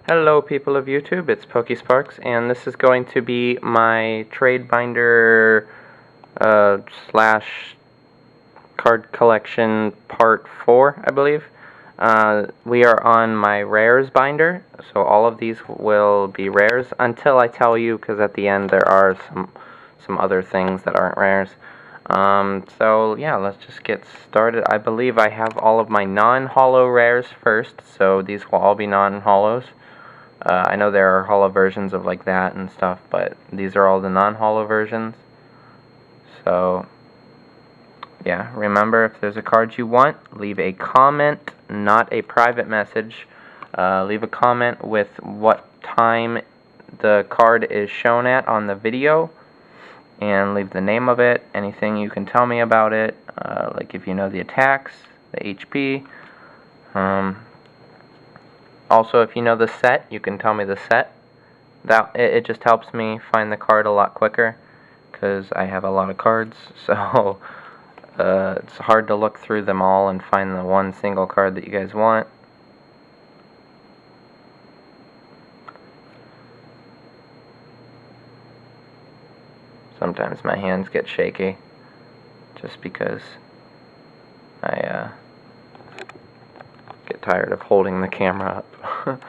Hello people of YouTube, it's pokesparXX, and this is going to be my trade binder slash card collection part 4, I believe. We are on my rares binder, so all of these will be rares until I tell you, because at the end there are some other things that aren't rares. So yeah, let's just get started. I believe I have all of my non-holo rares first, so these will all be non-holos. I know there are holo versions of like that and stuff, but these are all the non-holo versions. So yeah, remember, if there's a card you want, leave a comment, not a private message. Leave a comment with what time the card is shown at on the video, and leave the name of it, anything you can tell me about it, like if you know the attacks, the HP. Also, if you know the set, you can tell me the set. It just helps me find the card a lot quicker, because I have a lot of cards, so it's hard to look through them all and find the one single card that you guys want. Sometimes my hands get shaky, just because I get tired of holding the camera up.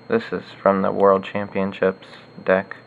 This is from the World Championships deck.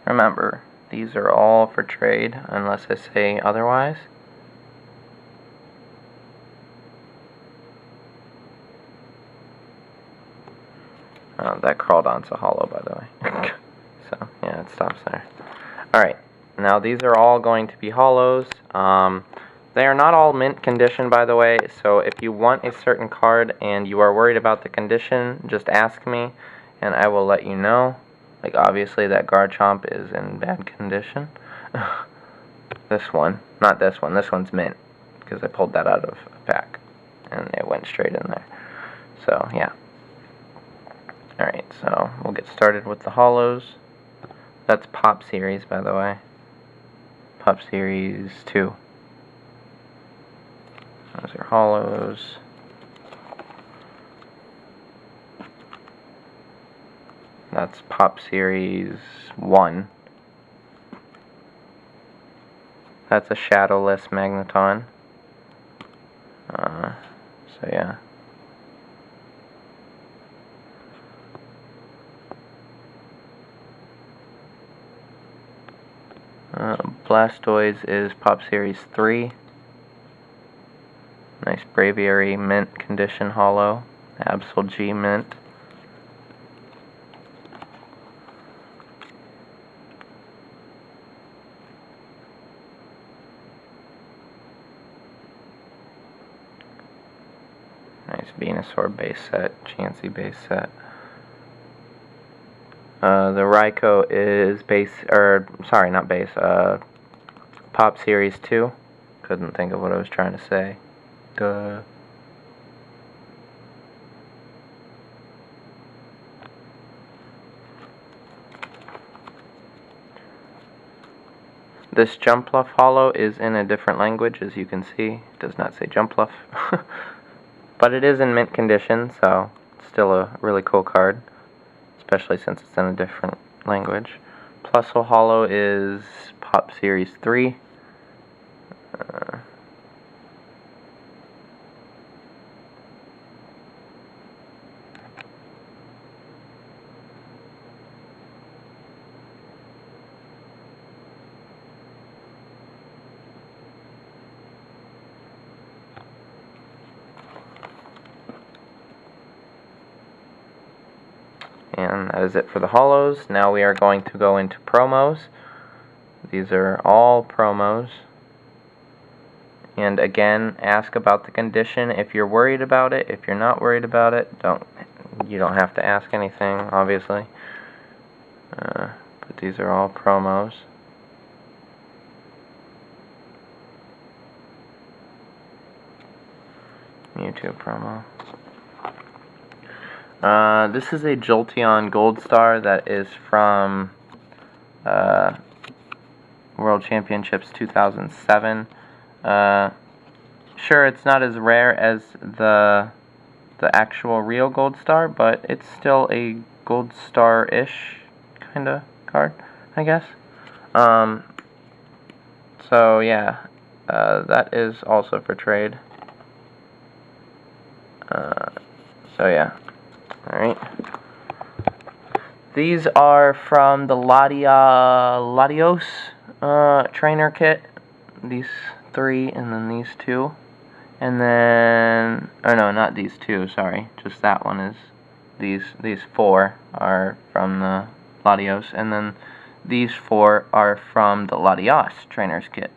Remember, these are all for trade, unless I say otherwise. That crawled onto holo, by the way. So, yeah, it stops there. Alright, now these are all going to be holos. They are not all mint condition, by the way, so if you want a certain card and you are worried about the condition, just ask me, and I will let you know. Like, obviously, that Garchomp is in bad condition. This one. Not this one. This one's mint, because I pulled that out of a pack, and it went straight in there. So, yeah. Alright, so we'll get started with the holos. That's Pop Series, by the way. Pop Series 2. Those are holos. That's Pop Series 1. That's a shadowless Magneton. So yeah. Blastoise is Pop Series 3. Nice Braviary mint condition holo. Absol G mint. Nice Venusaur base set, Chansey base set. The Raikou is base, or sorry, not base, Pop Series 2. Couldn't think of what I was trying to say. Duh. This Jumpluff holo is in a different language, as you can see. It does not say Jumpluff. But it is in mint condition, so it's still a really cool card, especially since it's in a different language. Plusle holo is Pop Series 3. And that is it for the Holos. Now we are going to go into promos. These are all promos. And again, ask about the condition if you're worried about it. If you're not worried about it, you don't have to ask anything, obviously. But these are all promos. Mewtwo promo. This is a Jolteon Gold Star that is from World Championships 2007. Sure, it's not as rare as the actual real Gold Star, but it's still a Gold Star-ish kind of card, I guess. So yeah, that is also for trade. So yeah, alright. These are from the Latios trainer kit. These 3 and then these 2. And then, oh no, not these 2, sorry. Just that one is, these 4 are from the Latios. And then these 4 are from the Latios trainer's kit.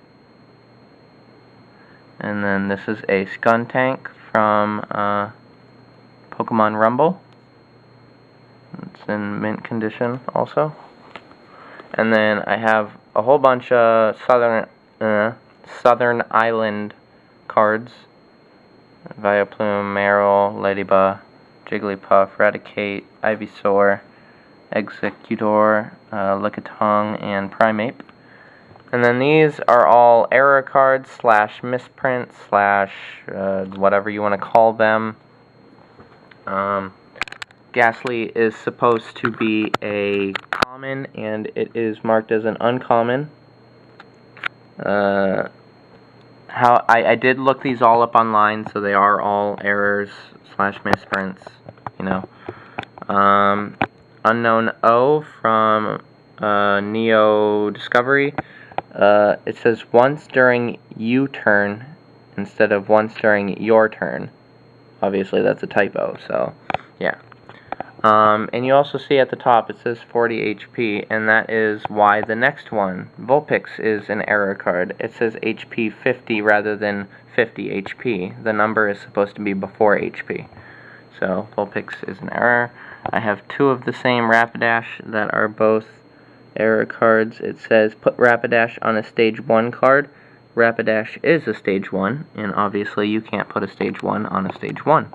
And then this is a Skuntank from Pokemon Rumble. It's in mint condition also. And then I have a whole bunch of Southern Island cards. Vileplume, Marill, Ladybug, Jigglypuff, Raticate, Ivysaur, Executor, Lickitung, and Primeape. And then these are all error cards / misprints / whatever you want to call them. Ghastly is supposed to be a common, and it is marked as an uncommon. I did look these all up online, so they are all errors / misprints, you know. Unknown O from Neo Discovery. It says once during U-turn instead of once during your turn. Obviously that's a typo, so yeah. And you also see at the top it says 40 HP, and that is why the next one, Vulpix, is an error card. It says HP 50 rather than 50 HP. The number is supposed to be before HP. So Vulpix is an error. I have 2 of the same Rapidash that are both error cards. It says put Rapidash on a stage 1 card. Rapidash is a stage 1, and obviously you can't put a stage 1 on a stage 1.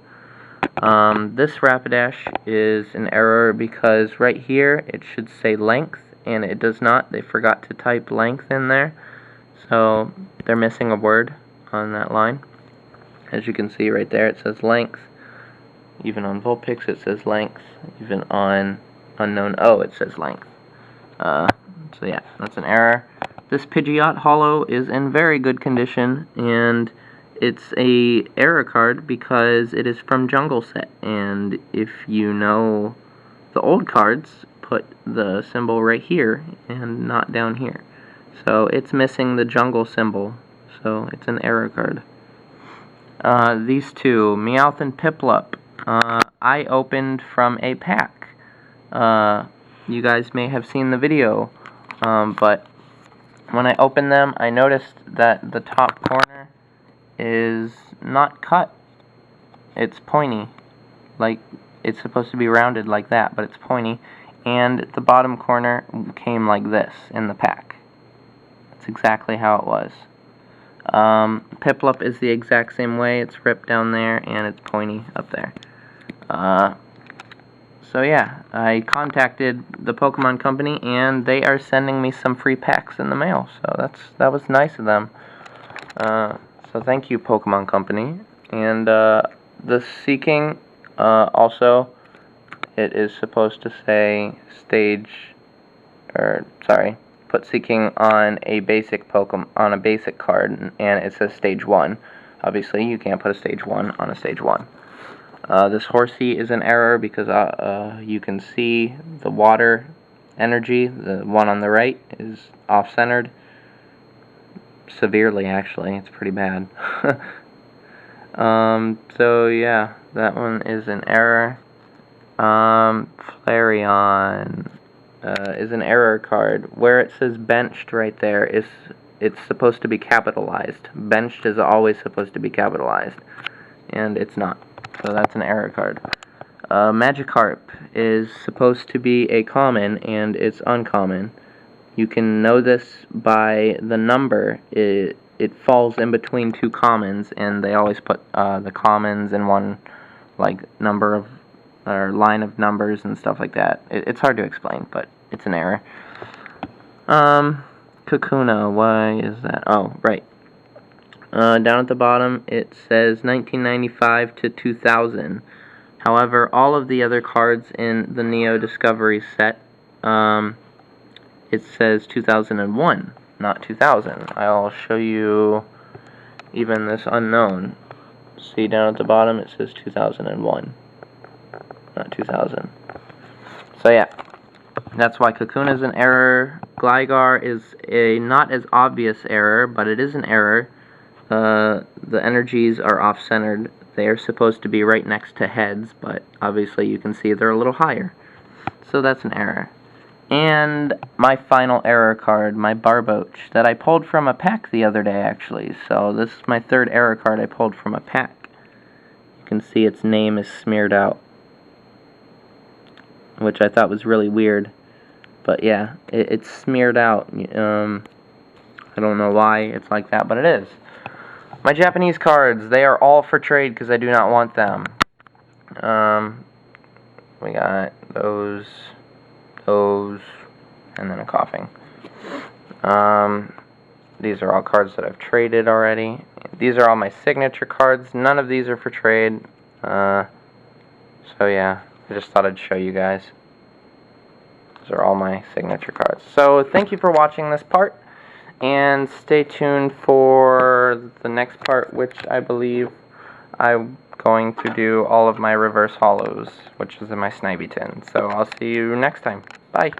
This Rapidash is an error because right here it should say length, and it does not. They forgot to type length in there, so they're missing a word on that line. As you can see right there, it says length. Even on Vulpix it says length. Even on Unknown O it says length. So yeah, that's an error. This Pidgeot Holo is in very good condition, and it's a error card because it is from Jungle Set, and if you know the old cards, put the symbol right here and not down here. So it's missing the jungle symbol, so it's an error card. These 2, Meowth and Piplup, I opened from a pack. You guys may have seen the video, but when I opened them, I noticed that the top corner is not cut. It's pointy. Like, it's supposed to be rounded like that, but it's pointy. And the bottom corner came like this in the pack. That's exactly how it was. Piplup is the exact same way. It's ripped down there, and it's pointy up there. So yeah, I contacted the Pokemon Company, and they are sending me some free packs in the mail. So that was nice of them. So thank you, Pokemon Company. And the Seeking, also, it is supposed to say put Seeking on a basic Pokemon, on a basic card, and it says stage 1. Obviously, you can't put a stage 1 on a stage 1. This Horsey is an error because you can see the water energy, the one on the right, is off-centered. Severely, actually. It's pretty bad. So yeah, that one is an error. Flareon is an error card. Where it says benched right there, it's supposed to be capitalized. Benched is always supposed to be capitalized, and it's not. So that's an error card. Magikarp is supposed to be a common, and it's uncommon. You can know this by the number. It falls in between two commons, and they always put the commons in one number of or line of numbers and stuff like that. It's hard to explain, but it's an error. Kakuna, why is that? Oh, right. Down at the bottom, it says 1995 to 2000. However, all of the other cards in the Neo Discovery set, it says 2001, not 2000. I'll show you even this unknown. See down at the bottom, it says 2001, not 2000. So yeah, that's why Kakuna is an error. Gligar is a not as obvious error, but it is an error. The energies are off-centered. They are supposed to be right next to heads, but obviously you can see they're a little higher. So that's an error. And my final error card, my Barboach, that I pulled from a pack the other day, actually. So this is my third error card I pulled from a pack. You can see its name is smeared out, which I thought was really weird. But yeah, it's smeared out. I don't know why it's like that, but it is. My Japanese cards, they are all for trade because I do not want them. We got those, and then a coughing. These are all cards that I've traded already. These are all my signature cards. None of these are for trade. So yeah, I just thought I'd show you guys. Those are all my signature cards. So thank you for watching this part. And stay tuned for the next part, which I believe I'm going to do all of my reverse holos, which is in my Snivy tin. So I'll see you next time. Bye.